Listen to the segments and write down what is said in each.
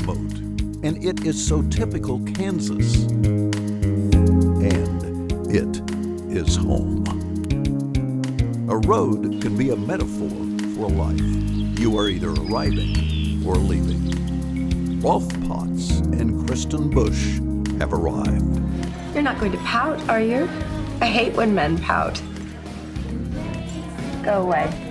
remote, and it is so typical Kansas. And it is home. A road can be a metaphor for a life. You are either arriving or leaving. Rolf Potts and Kristen Bush have arrived. You're not going to pout, are you? I hate when men pout. Go away.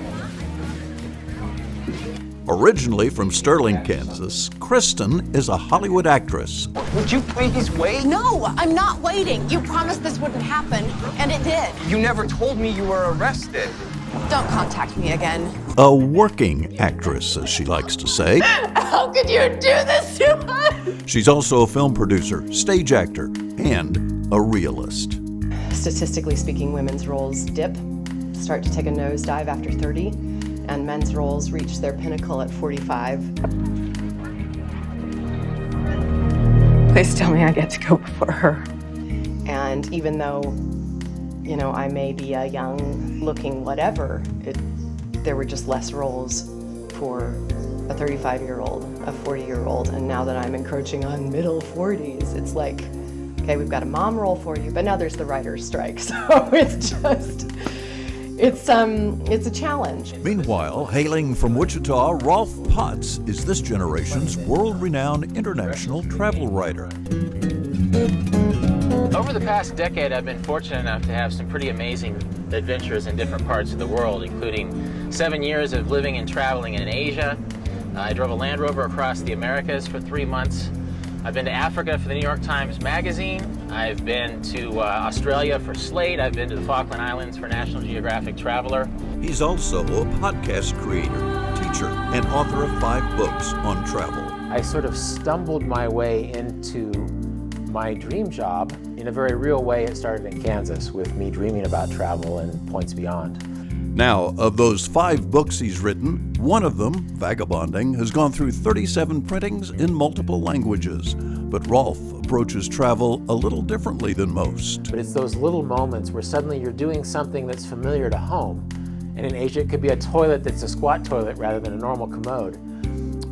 Originally from Sterling, Kansas, Kristen is a Hollywood actress. Would you please wait? No, I'm not waiting. You promised this wouldn't happen, and it did. You never told me you were arrested. Don't contact me again. A working actress, as she likes to say. How could you do this to us? She's also a film producer, stage actor, and a realist. Statistically speaking, women's roles dip, start to take a nosedive after 30, and men's roles reach their pinnacle at 45. Please tell me I get to go before her. And even though, I may be a young-looking whatever, there were just less roles for a 35-year-old, a 40-year-old, and now that I'm encroaching on middle 40s, it's like, okay, we've got a mom role for you, but now there's the writer's strike, so it's a challenge. Meanwhile, hailing from Wichita, Rolf Potts is this generation's world-renowned international travel writer. Over the past decade, I've been fortunate enough to have some pretty amazing adventures in different parts of the world, including 7 years of living and traveling in Asia. I drove a Land Rover across the Americas for 3 months. I've been to Africa for the New York Times Magazine. I've been to Australia for Slate. I've been to the Falkland Islands for National Geographic Traveler. He's also a podcast creator, teacher, and author of 5 books on travel. I sort of stumbled my way into my dream job in a very real way. It started in Kansas with me dreaming about travel and points beyond. Now, of those 5 books he's written, one of them, Vagabonding, has gone through 37 printings in multiple languages. But Rolf approaches travel a little differently than most. But it's those little moments where suddenly you're doing something that's familiar to home. And in Asia, it could be a toilet that's a squat toilet rather than a normal commode.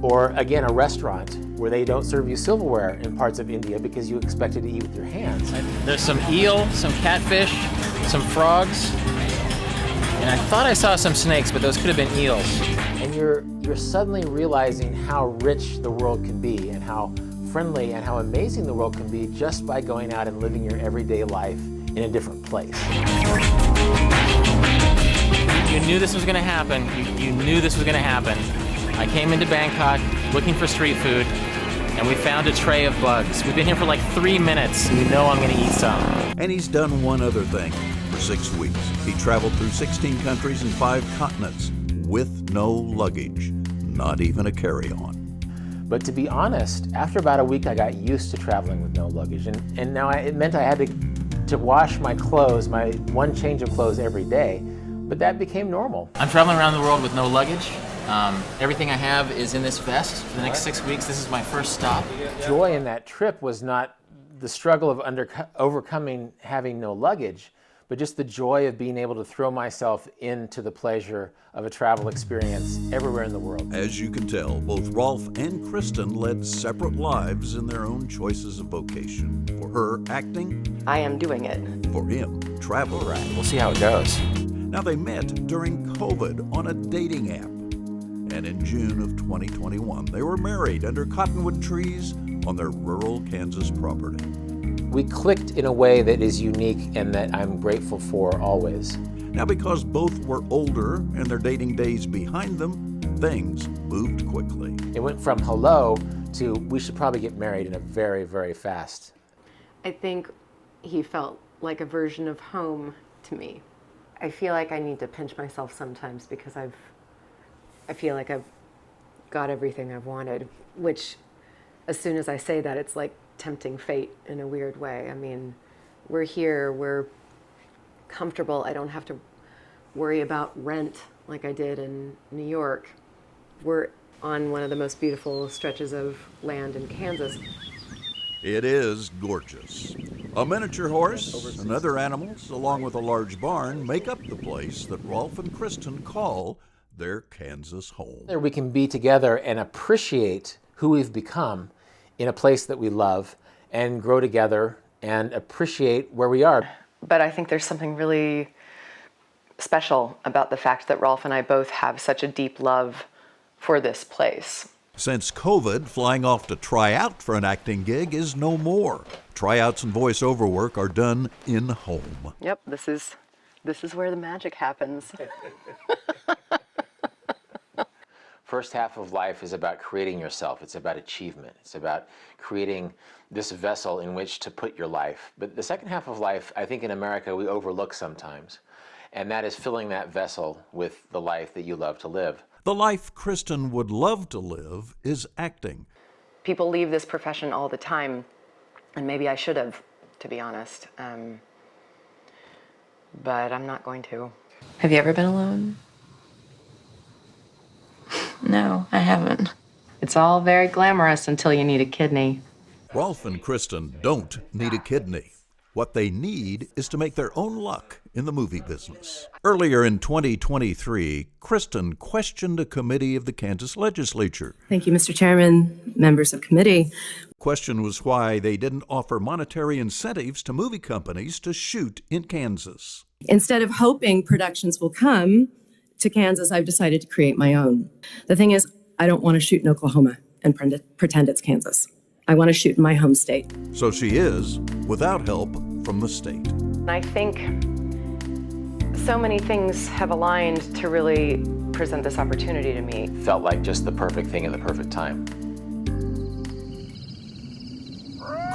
Or again, a restaurant where they don't serve you silverware in parts of India because you expected to eat with your hands. There's some eel, some catfish, some frogs. And I thought I saw some snakes, but those could have been eels. And you're suddenly realizing how rich the world can be and how friendly and how amazing the world can be just by going out and living your everyday life in a different place. You knew this was going to happen. You knew this was going to happen. I came into Bangkok looking for street food, and we found a tray of bugs. We've been here for like 3 minutes, and you know I'm going to eat some. And he's done one other thing. For 6 weeks, he traveled through 16 countries and 5 continents with no luggage, not even a carry-on. But to be honest, after about a week, I got used to traveling with no luggage, and now it meant I had to wash my clothes, my one change of clothes every day, but that became normal. I'm traveling around the world with no luggage. Everything I have is in this vest for the next 6 weeks. This is my first stop. Joy in that trip was not the struggle of overcoming having no luggage, but just the joy of being able to throw myself into the pleasure of a travel experience everywhere in the world. As you can tell, both Rolf and Kristen led separate lives in their own choices of vocation. For her, acting. I am doing it. For him, travel. Right, we'll see how it goes. Now, they met during COVID on a dating app. And in June of 2021, they were married under cottonwood trees on their rural Kansas property. We clicked in a way that is unique and that I'm grateful for always. Now, because both were older and their dating days behind them, things moved quickly. It went from hello to we should probably get married in a very, very fast. I think he felt like a version of home to me. I feel like I need to pinch myself sometimes because I feel like I've got everything I've wanted, which as soon as I say that, it's like tempting fate in a weird way. I mean, we're here, we're comfortable. I don't have to worry about rent like I did in New York. We're on one of the most beautiful stretches of land in Kansas. It is gorgeous. A miniature horse and other animals, along with a large barn, make up the place that Rolf and Kristen call their Kansas home. We can be together and appreciate who we've become in a place that we love and grow together and appreciate where we are. But I think there's something really special about the fact that Rolf and I both have such a deep love for this place. Since COVID, flying off to try out for an acting gig is no more. Tryouts and voiceover work are done in home. Yep, this is where the magic happens. First half of life is about creating yourself. It's about achievement. It's about creating this vessel in which to put your life. But the second half of life, I think in America, we overlook sometimes. And that is filling that vessel with the life that you love to live. The life Kristen would love to live is acting. People leave this profession all the time, and maybe I should have, to be honest. But I'm not going to. Have you ever been alone? No, I haven't. It's all very glamorous until you need a kidney. Rolf and Kristen don't need a kidney. What they need is to make their own luck in the movie business. Earlier in 2023, Kristen questioned a committee of the Kansas legislature. Thank you, Mr. Chairman, members of committee. Question was why they didn't offer monetary incentives to movie companies to shoot in Kansas. Instead of hoping productions will come to Kansas, I've decided to create my own. The thing is, I don't want to shoot in Oklahoma and pretend it's Kansas. I want to shoot in my home state. So she is, without help from the state. I think so many things have aligned to really present this opportunity to me. Felt like just the perfect thing at the perfect time.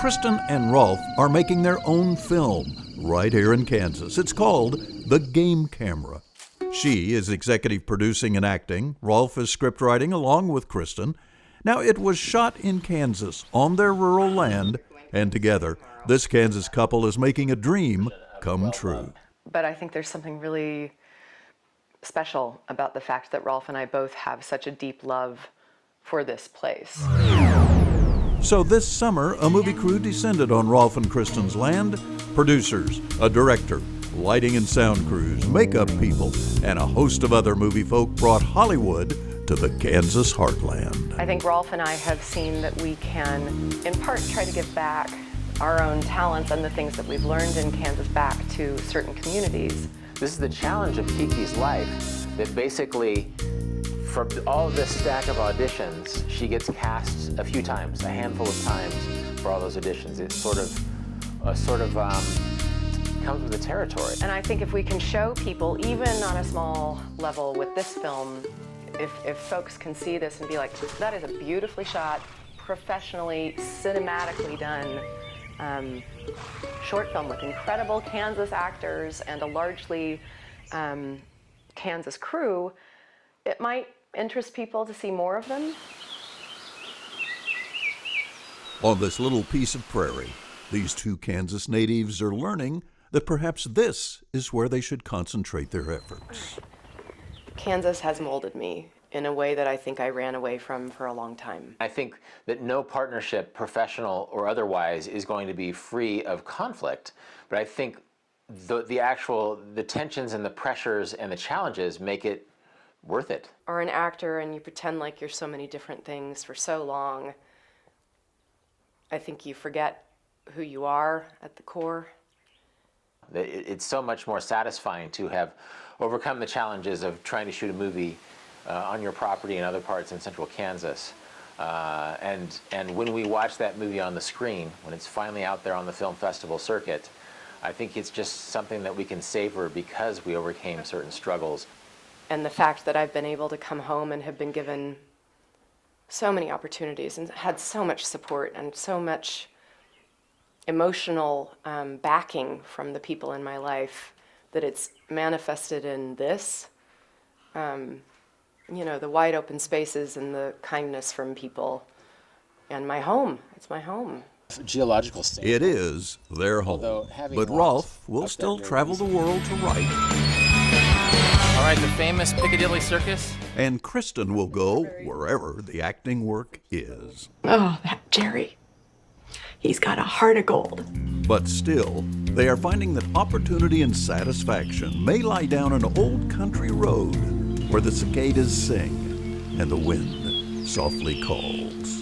Kristen and Rolf are making their own film right here in Kansas. It's called The Game Camera. She is executive producing and acting. Rolf is scriptwriting along with Kristen. Now, it was shot in Kansas on their rural land, and together, this Kansas couple is making a dream come true. But I think there's something really special about the fact that Rolf and I both have such a deep love for this place. So this summer, a movie crew descended on Rolf and Kristen's land. Producers, a director, lighting and sound crews, makeup people, and a host of other movie folk brought Hollywood to the Kansas heartland. I think Rolf and I have seen that we can, in part, try to give back our own talents and the things that we've learned in Kansas back to certain communities. This is the challenge of Kiki's life, that basically, from all of this stack of auditions, she gets cast a few times, a handful of times for all those auditions. It's sort of comes with the territory. And I think if we can show people, even on a small level with this film, if folks can see this and be like, that is a beautifully shot, professionally, cinematically done short film with incredible Kansas actors and a largely Kansas crew, it might interest people to see more of them. On this little piece of prairie, these two Kansas natives are learning that perhaps this is where they should concentrate their efforts. Kansas has molded me in a way that I think I ran away from for a long time. I think that no partnership, professional or otherwise, is going to be free of conflict, but I think the tensions and the pressures and the challenges make it worth it. Or an actor and you pretend like you're so many different things for so long, I think you forget who you are at the core. It's so much more satisfying to have overcome the challenges of trying to shoot a movie on your property in other parts in central Kansas. And when we watch that movie on the screen, when it's finally out there on the film festival circuit, I think it's just something that we can savor because we overcame certain struggles. And the fact that I've been able to come home and have been given so many opportunities and had so much support and so much emotional backing from the people in my life, that it's manifested in this, the wide open spaces and the kindness from people, and my home. It's my home. Geological standpoint. It is their home, but Rolf will still travel the world to write. All right, the famous Piccadilly Circus. And Kristen will go wherever the acting work is. Oh, that Jerry. He's got a heart of gold. But still, they are finding that opportunity and satisfaction may lie down an old country road where the cicadas sing and the wind softly calls.